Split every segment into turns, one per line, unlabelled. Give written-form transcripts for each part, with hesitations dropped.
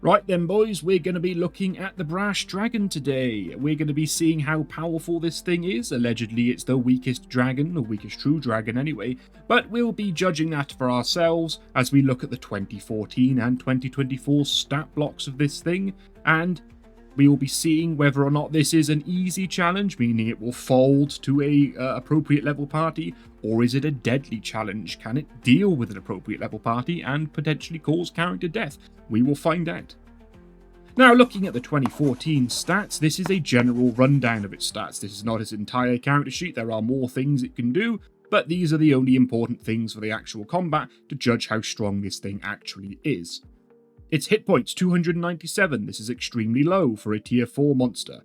Right then, boys, we're going to be looking at the Brash Dragon today. We're going to be seeing how powerful this thing is. Allegedly, it's the weakest dragon, the weakest true dragon anyway, but we'll be judging that for ourselves as we look at the 2014 and 2024 stat blocks of this thing, and we will be seeing whether or not this is an easy challenge, meaning it will fold to a appropriate level party, or is it a deadly challenge? Can it deal with an appropriate level party and potentially cause character death? We will find out. Now, looking at the 2014 stats, this is a general rundown of its stats. This is not its entire character sheet. There are more things it can do, but these are the only important things for the actual combat to judge how strong this thing actually is. Its hit points, 297. This is extremely low for a tier 4 monster.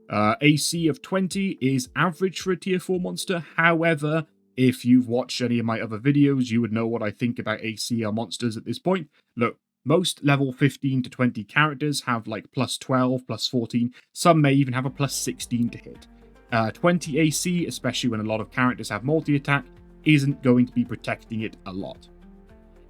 AC of 20 is average for a tier 4 monster. However, if you've watched any of my other videos, you would know what I think about AC on monsters at this point. Look, most level 15 to 20 characters have like plus 12, plus 14. Some may even have a plus 16 to hit. 20 AC, especially when a lot of characters have multi-attack, isn't going to be protecting it a lot.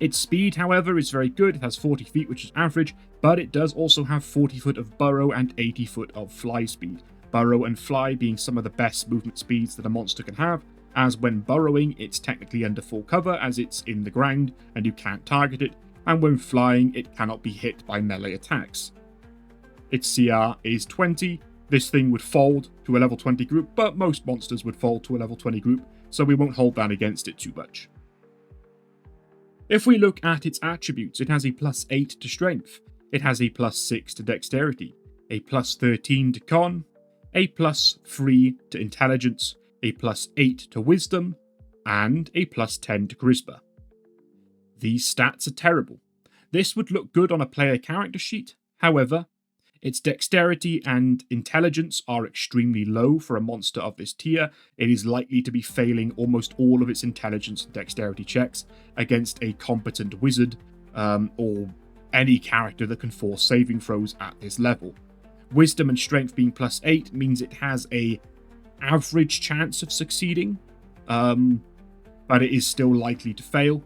Its speed, however, is very good. It has 40 feet, which is average, but it does also have 40 foot of burrow and 80 foot of fly speed. Burrow and fly being some of the best movement speeds that a monster can have, as when burrowing, it's technically under full cover as it's in the ground and you can't target it, and when flying, it cannot be hit by melee attacks. Its CR is 20. This thing would fold to a level 20 group, but most monsters would fold to a level 20 group, so we won't hold that against it too much. If we look at its attributes, it has a plus 8 to strength, it has a plus 6 to dexterity, a plus 13 to con, a plus 3 to intelligence, a plus 8 to wisdom, and a plus 10 to charisma. These stats are terrible. This would look good on a player character sheet, however, its dexterity and intelligence are extremely low for a monster of this tier. It is likely to be failing almost all of its intelligence and dexterity checks against a competent wizard, or any character that can force saving throws at this level. Wisdom and strength being plus 8 means it has a average chance of succeeding, but it is still likely to fail.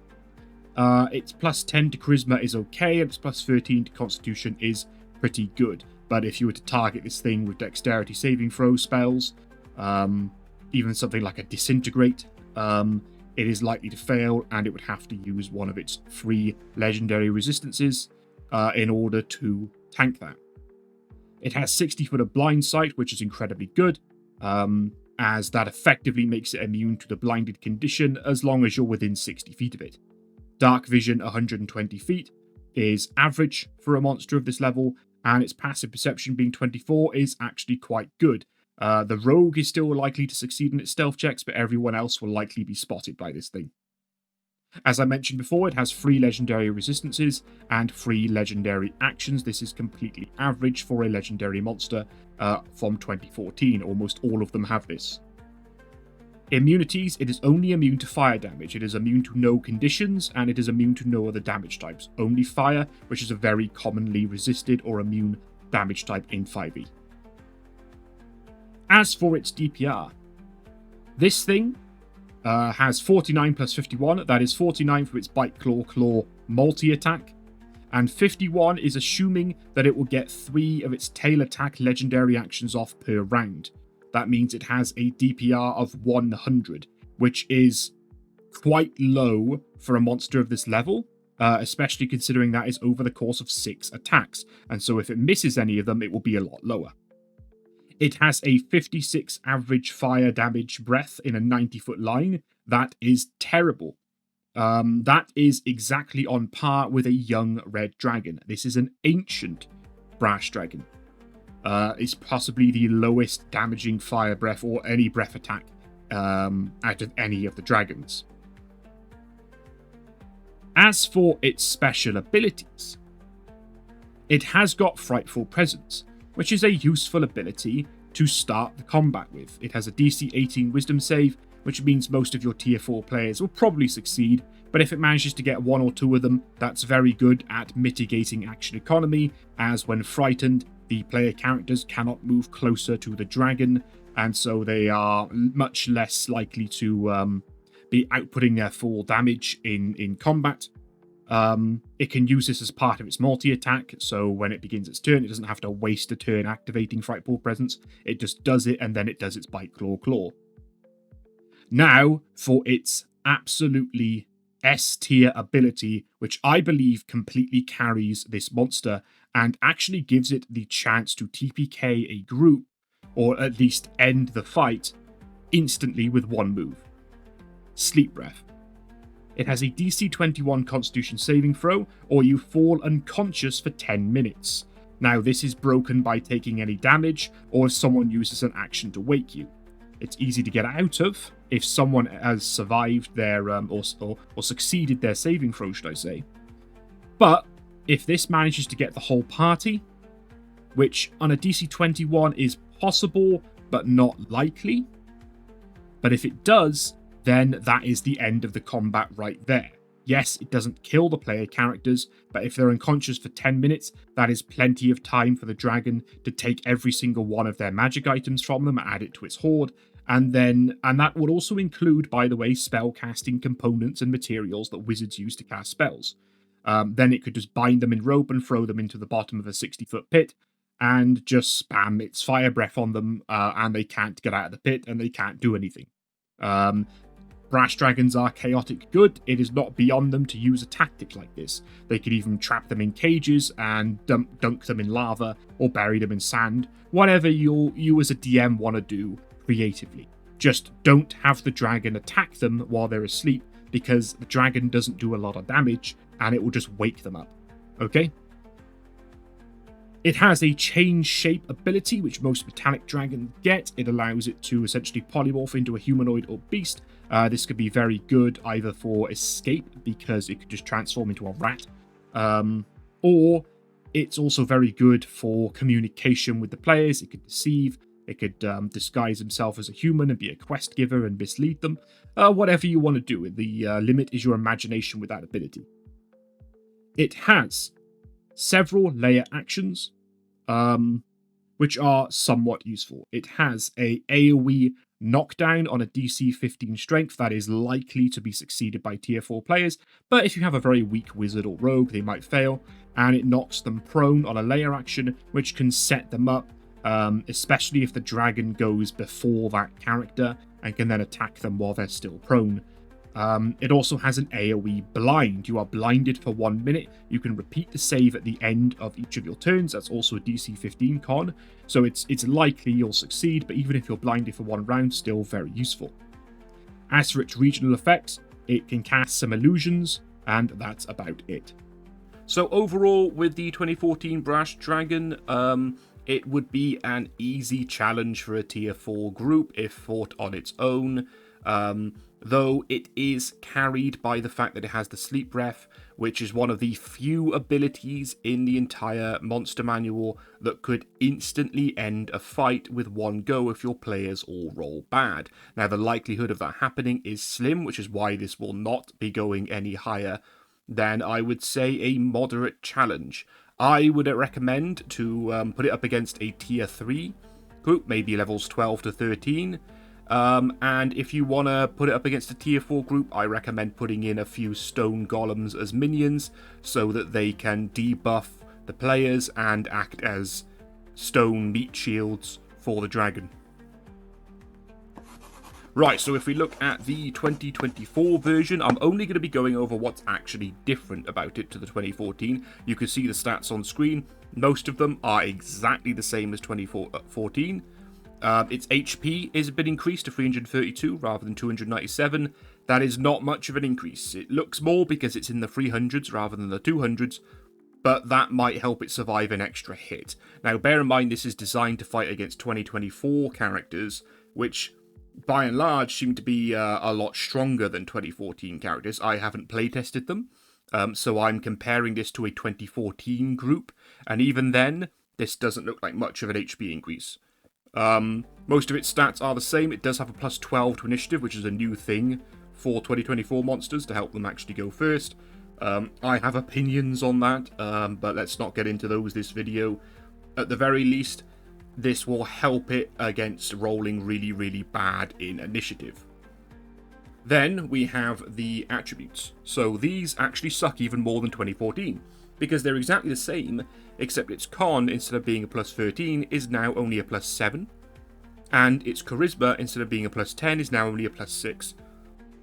Its plus 10 to charisma is okay, and its plus 13 to constitution is pretty good. But if you were to target this thing with dexterity saving throw spells, even something like a disintegrate, it is likely to fail, and it would have to use one of its 3 legendary resistances in order to tank that. It has 60 foot of blind sight, which is incredibly good, as that effectively makes it immune to the blinded condition as long as you're within 60 feet of it. Dark vision 120 feet is average for a monster of this level, and its passive perception being 24 is actually quite good. The rogue is still likely to succeed in its stealth checks, but everyone else will likely be spotted by this thing. As I mentioned before, it has 3 legendary resistances and 3 legendary actions. This is completely average for a legendary monster from 2014. Almost all of them have this. Immunities, it is only immune to fire damage. It is immune to no conditions, and it is immune to no other damage types. Only fire, which is a very commonly resisted or immune damage type in 5e. As for its DPR, this thing has 49 plus 51. That is 49 for its Bite Claw multi-attack, and 51 is assuming that it will get 3 of its tail attack legendary actions off per round. That means it has a DPR of 100, which is quite low for a monster of this level, especially considering that is over the course of 6 attacks, and so if it misses any of them, it will be a lot lower. It has a 56 average fire damage breath in a 90-foot line. That is terrible. That is exactly on par with a young red dragon. This is an ancient brash dragon. It's possibly the lowest damaging fire breath or any breath attack out of any of the dragons. As for its special abilities, it has got Frightful Presence, which is a useful ability to start the combat with. It has a DC 18 Wisdom save, which means most of your tier 4 players will probably succeed, but if it manages to get 1 or 2 of them, that's very good at mitigating action economy, as when frightened, the player characters cannot move closer to the dragon, and so they are much less likely to be outputting their full damage in combat. It can use this as part of its multi-attack, so when it begins its turn, it doesn't have to waste a turn activating Frightful Presence. It just does it, and then it does its Bite, Claw, Claw. Now, for its absolutely S-tier ability, which I believe completely carries this monster and actually gives it the chance to TPK a group, or at least end the fight, instantly with one move. Sleep Breath. It has a DC 21 Constitution saving throw, or you fall unconscious for 10 minutes. Now, this is broken by taking any damage, or if someone uses an action to wake you. It's easy to get out of if someone has survived their, or succeeded their saving throw, should I say. But if this manages to get the whole party, which on a DC 21 is possible, but not likely, but if it does, then that is the end of the combat right there. Yes, it doesn't kill the player characters, but if they're unconscious for 10 minutes, that is plenty of time for the dragon to take every single one of their magic items from them, add it to its hoard, and that would also include, by the way, spell casting components and materials that wizards use to cast spells. Then it could just bind them in rope and throw them into the bottom of a 60-foot pit, and just spam its fire breath on them, and they can't get out of the pit, and they can't do anything. Brash dragons are chaotic good. It is not beyond them to use a tactic like this. They could even trap them in cages and dunk them in lava or bury them in sand. Whatever you as a DM want to do creatively. Just don't have the dragon attack them while they're asleep, because the dragon doesn't do a lot of damage and it will just wake them up. Okay? It has a change shape ability, which most metallic dragons get. It allows it to essentially polymorph into a humanoid or beast. This could be very good either for escape, because it could just transform into a rat, or it's also very good for communication with the players. It could deceive, it could disguise himself as a human and be a quest giver and mislead them. Whatever you want to do. The limit is your imagination with that ability. It has several layer actions, which are somewhat useful. It has a AoE knockdown on a DC 15 strength that is likely to be succeeded by tier 4 players, but if you have a very weak wizard or rogue, they might fail, and it knocks them prone on a layer action, which can set them up, especially if the dragon goes before that character and can then attack them while they're still prone. It also has an AoE blind. You are blinded for 1 minute. You can repeat the save at the end of each of your turns. That's also a DC 15 con, so it's likely you'll succeed, but even if you're blinded for 1 round, still very useful. As for its regional effects, it can cast some illusions, and that's about it. So overall, with the 2014 Brash Dragon, it would be an easy challenge for a tier 4 group if fought on its own. Though it is carried by the fact that it has the Sleep Breath, which is one of the few abilities in the entire monster manual that could instantly end a fight with one go if your players all roll bad. Now, the likelihood of that happening is slim, which is why this will not be going any higher than, I would say, a moderate challenge. I would recommend to put it up against a tier 3 group, maybe levels 12 to 13. And if you want to put it up against a tier 4 group, I recommend putting in a few stone golems as minions so that they can debuff the players and act as stone meat shields for the dragon. Right, so if we look at the 2024 version, I'm only going to be going over what's actually different about it to the 2014. You can see the stats on screen. Most of them are exactly the same as 2014. Its HP is a bit increased to 332 rather than 297. That is not much of an increase. It looks more because it's in the 300s rather than the 200s, but that might help it survive an extra hit. Now, bear in mind this is designed to fight against 2024 characters, which by and large seem to be a lot stronger than 2014 characters. I haven't playtested them, so I'm comparing this to a 2014 group, and even then, this doesn't look like much of an HP increase. Most of its stats are the same. It does have a plus 12 to initiative, which is a new thing for 2024 monsters to help them actually go first. I have opinions on that, but let's not get into those this video. At the very least, this will help it against rolling really, really bad in initiative. Then we have the attributes. So these actually suck even more than 2014, because they're exactly the same, except its con, instead of being a plus 13, is now only a plus 7, and its charisma, instead of being a plus 10, is now only a plus 6.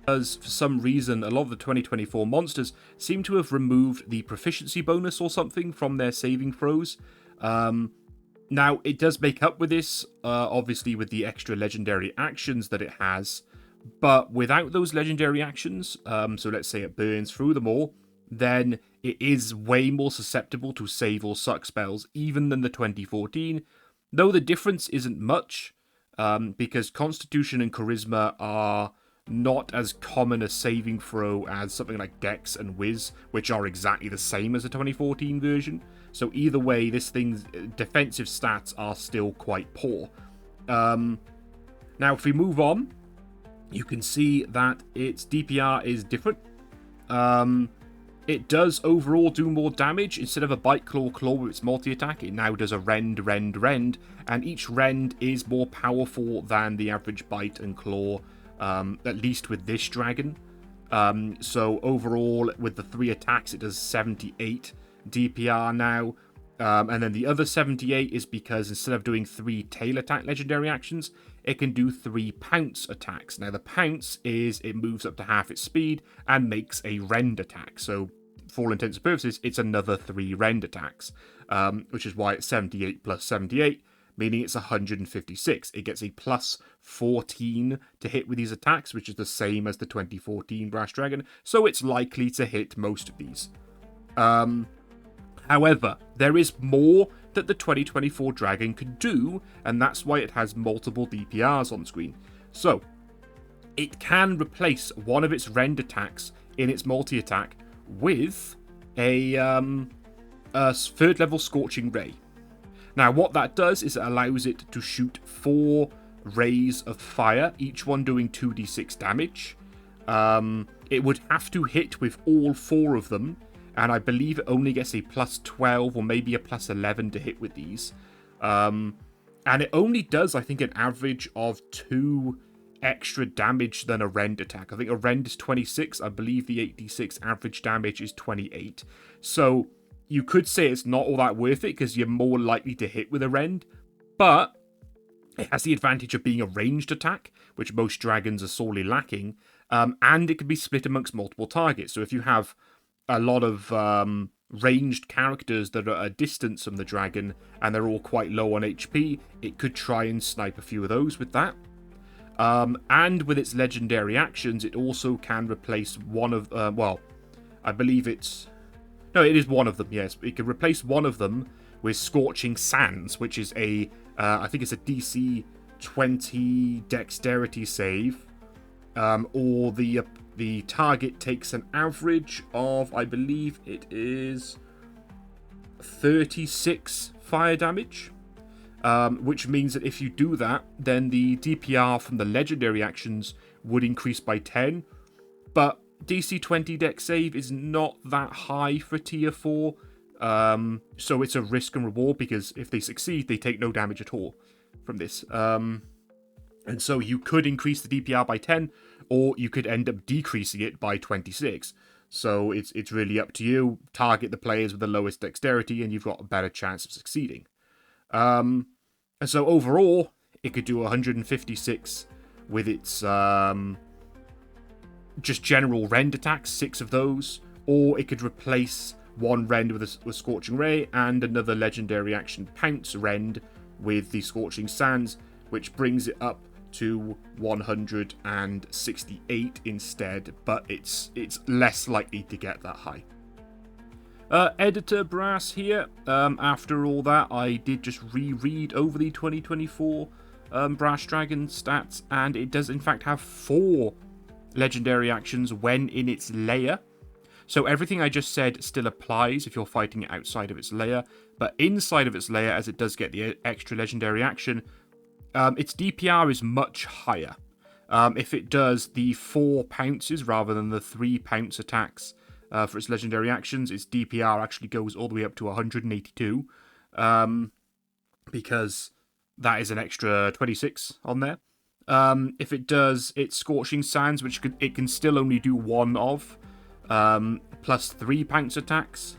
Because for some reason, a lot of the 2024 monsters seem to have removed the proficiency bonus or something from their saving throws. Now, it does make up with this, obviously with the extra legendary actions that it has, but without those legendary actions, so let's say it burns through them all, then it is way more susceptible to save or suck spells, even than the 2014, though the difference isn't much, because Constitution and Charisma are not as common a saving throw as something like Dex and Wiz, which are exactly the same as the 2014 version. So either way, this thing's defensive stats are still quite poor. Now, if we move on, you can see that its DPR is different. It does overall do more damage. Instead of a Bite, Claw, Claw with its multi-attack, it now does a Rend, Rend, Rend, and each Rend is more powerful than the average Bite and Claw, at least with this dragon. So overall, with the 3 attacks, it does 78 DPR now. And then the other 78 is because instead of doing 3 tail attack legendary actions, it can do 3 pounce attacks. Now the pounce is it moves up to half its speed and makes a rend attack. So for all intents and purposes, it's another 3 rend attacks, which is why it's 78 plus 78, meaning it's 156. It gets a plus 14 to hit with these attacks, which is the same as the 2014 Brass Dragon, so it's likely to hit most of these. However, there is more that the 2024 Dragon can do, and that's why it has multiple DPRs on screen. So, it can replace one of its rend attacks in its multi-attack with a 3rd level Scorching Ray. Now, what that does is it allows it to shoot 4 rays of fire, each one doing 2d6 damage. It would have to hit with all 4 of them, and I believe it only gets a plus 12 or maybe a plus 11 to hit with these. And it only does, I think, an average of 2 extra damage than a rend attack. I think a rend is 26. I believe the 8d6 average damage is 28. So you could say it's not all that worth it because you're more likely to hit with a rend. But it has the advantage of being a ranged attack, which most dragons are sorely lacking. And it can be split amongst multiple targets. So if you have a lot of ranged characters that are at a distance from the dragon and they're all quite low on HP, it could try and snipe a few of those with that. And with its legendary actions, it also can replace one of I believe it's it is one of them. Yes, it can replace one of them with Scorching Sands, which is I think it's a DC 20 dexterity save, or the target takes an average of, I believe it is 36 fire damage, which means that if you do that, then the DPR from the legendary actions would increase by 10, but DC 20 dex save is not that high for tier 4, so it's a risk and reward, because if they succeed, they take no damage at all from this. And so you could increase the DPR by 10, or you could end up decreasing it by 26. So it's really up to you. Target the players with the lowest dexterity, and you've got a better chance of succeeding. And so overall, it could do 156 with its just general rend attacks, 6 of those, or it could replace one rend with a Scorching Ray and another legendary action Pounce rend with the Scorching Sands, which brings it up to 168 instead, but it's less likely to get that high. Editor Brass here. After all that, I did just reread over the 2024 Brass Dragon stats, and it does in fact have 4 legendary actions when in its lair. So everything I just said still applies if you're fighting it outside of its lair, but inside of its lair, as it does get the extra legendary action, its DPR is much higher. If it does the 4 pounces rather than the 3 pounce attacks for its legendary actions, its DPR actually goes all the way up to 182, because that is an extra 26 on there. If it does its Scorching Sands, which it can still only do one of, plus 3 pounce attacks,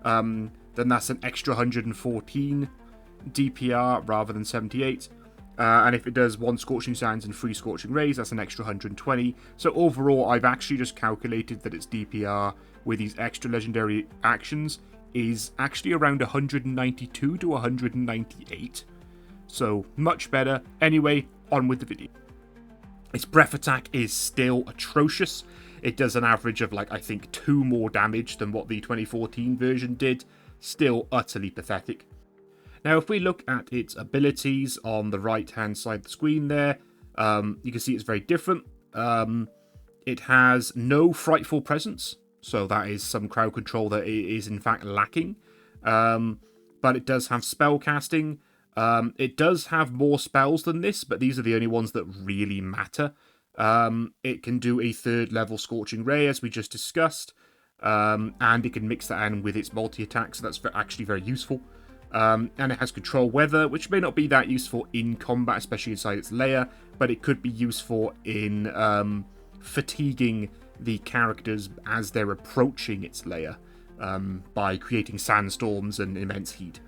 then that's an extra 114 DPR rather than 78. And if it does 1 Scorching Sands and 3 Scorching Rays, that's an extra 120. So overall, I've actually just calculated that its DPR with these extra legendary actions is actually around 192 to 198. So much better. Anyway, on with the video. Its breath attack is still atrocious. It does an average of, like, I think 2 more damage than what the 2014 version did. Still utterly pathetic. Now, if we look at its abilities on the right-hand side of the screen there, you can see it's very different. It has no Frightful Presence, so that is some crowd control that it is in fact lacking. But it does have spell casting. It does have more spells than this, but these are the only ones that really matter. It can do a 3rd level Scorching Ray, as we just discussed, and it can mix that in with its multi-attack, so that's actually very useful. And it has Control Weather, which may not be that useful in combat, especially inside its lair, but it could be useful in fatiguing the characters as they're approaching its lair by creating sandstorms and immense heat.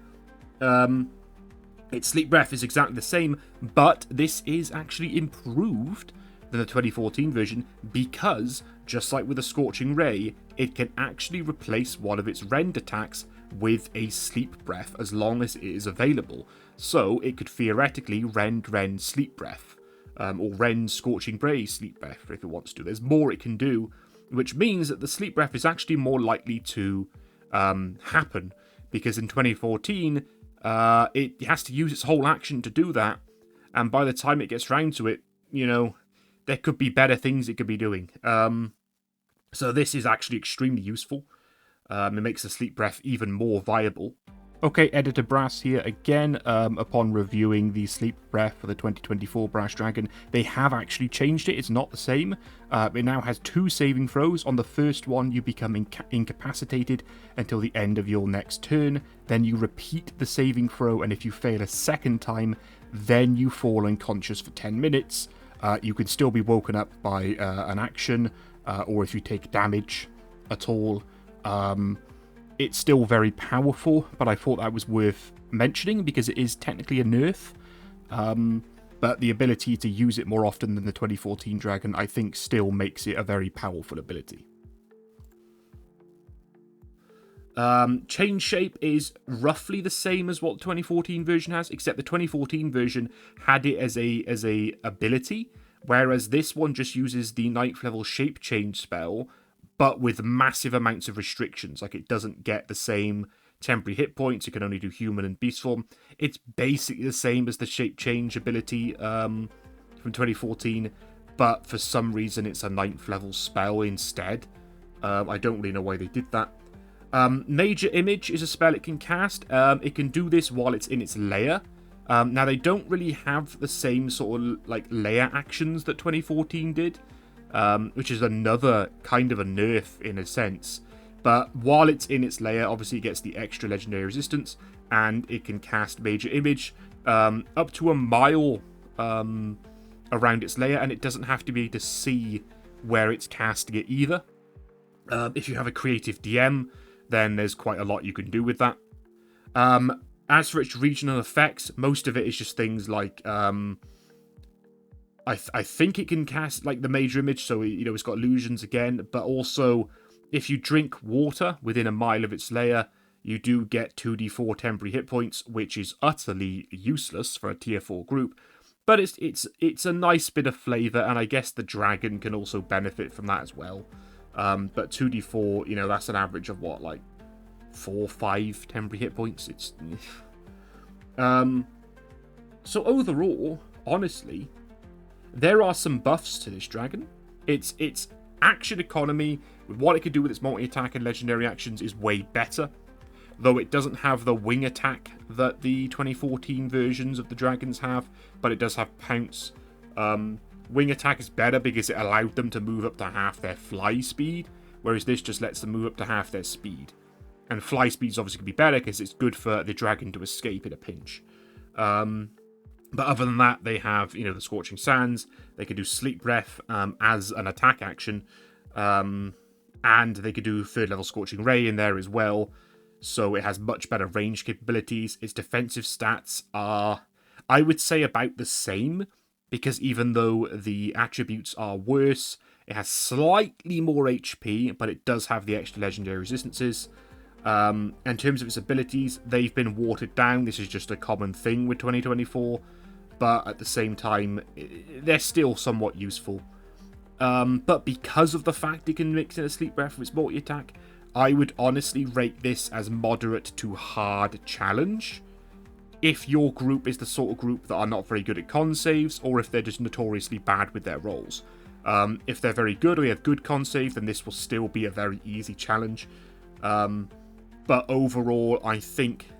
Its Sleep Breath is exactly the same, but this is actually improved than the 2014 version because, just like with the Scorching Ray, it can actually replace one of its rend attacks with a Sleep Breath as long as it is available. So it could theoretically rend Sleep Breath, or rend Scorching Ray Sleep Breath if it wants to. There's more it can do, which means that the Sleep Breath is actually more likely to happen, because in 2014, it has to use its whole action to do that, and by the time it gets round to it, you know, there could be better things it could be doing. So this is actually extremely useful. It makes the Sleep Breath even more viable. Okay, Editor Brass here again. Upon reviewing the Sleep Breath for the 2024 Brass Dragon, they have actually changed it. It's not the same. It now has 2 saving throws. On the first one, you become incapacitated until the end of your next turn. Then you repeat the saving throw, and if you fail a second time, then you fall unconscious for 10 minutes. You can still be woken up by an action, or if you take damage at all. It's still very powerful, but I thought that was worth mentioning because it is technically a nerf. But the ability to use it more often than the 2014 Dragon, I think, still makes it a very powerful ability. Change shape is roughly the same as what the 2014 version has, except the 2014 version had it as a ability, whereas this one just uses the 9th level shape change spell, but with massive amounts of restrictions. Like, it doesn't get the same temporary hit points. It can only do human and beast form. It's basically the same as the shape change ability from 2014, but for some reason it's a 9th level spell instead. I don't really know why they did that. Major Image is a spell it can cast. It can do this while it's in its lair. Now, they don't really have the same sort of like lair actions that 2014 did. Which is another kind of a nerf in a sense. But while it's in its lair, obviously it gets the extra legendary resistance, and it can cast Major Image up to a mile around its lair, and it doesn't have to be able to see where it's casting it either. If you have a creative DM, then there's quite a lot you can do with that. As for its regional effects, most of it is just things like... I think it can cast like the Major Image, so it's got illusions again, but also if you drink water within a mile of its lair, you do get 2d4 temporary hit points, which is utterly useless for a tier 4 group. But it's a nice bit of flavour, and I guess the dragon can also benefit from that as well. But 2d4, that's an average of what, like 4-5 temporary hit points. It's so overall, honestly, there are some buffs to this dragon. Its action economy, with what it can do with its multi-attack and legendary actions, is way better. Though it doesn't have the wing attack that the 2014 versions of the dragons have, but it does have pounce. Wing attack is better because it allowed them to move up to half their fly speed, whereas this just lets them move up to half their speed. And fly speed is obviously going to be better because it's good for the dragon to escape in a pinch. But other than that, they have, the Scorching Sands. They can do Sleep Breath as an attack action. And they could do 3rd level Scorching Ray in there as well. So it has much better range capabilities. Its defensive stats are, I would say, about the same. Because even though the attributes are worse, it has slightly more HP, but it does have the extra legendary resistances. In terms of its abilities, they've been watered down. This is just a common thing with 2024. But at the same time, they're still somewhat useful. But because of the fact it can mix in a Sleep Breath with its multi-attack, I would honestly rate this as moderate to hard challenge. If your group is the sort of group that are not very good at con saves, or if they're just notoriously bad with their rolls. If they're very good or they have good con save, then this will still be a very easy challenge. But overall, I think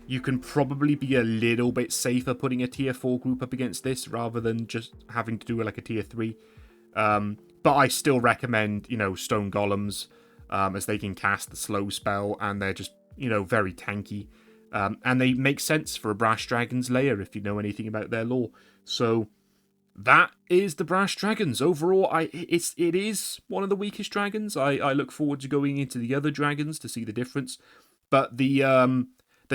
you can probably be a little bit safer putting a tier 4 group up against this rather than just having to do it like a tier 3. But I still recommend, Stone Golems, as they can cast the slow spell and they're just, very tanky. And they make sense for a Brash Dragon's lair if you know anything about their lore. So that is the Brash Dragons. Overall, it is one of the weakest dragons. I look forward to going into the other dragons to see the difference. But the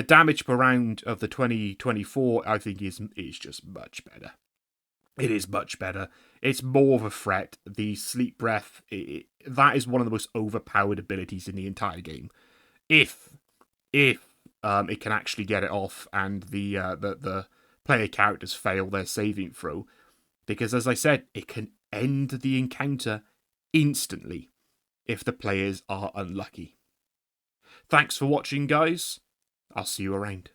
damage per round of the 2024, I think, is just much better. It is much better. It's more of a threat. The Sleep Breath, that is one of the most overpowered abilities in the entire game. If it can actually get it off and the player characters fail their saving throw. Because, as I said, it can end the encounter instantly if the players are unlucky. Thanks for watching, guys. I'll see you around.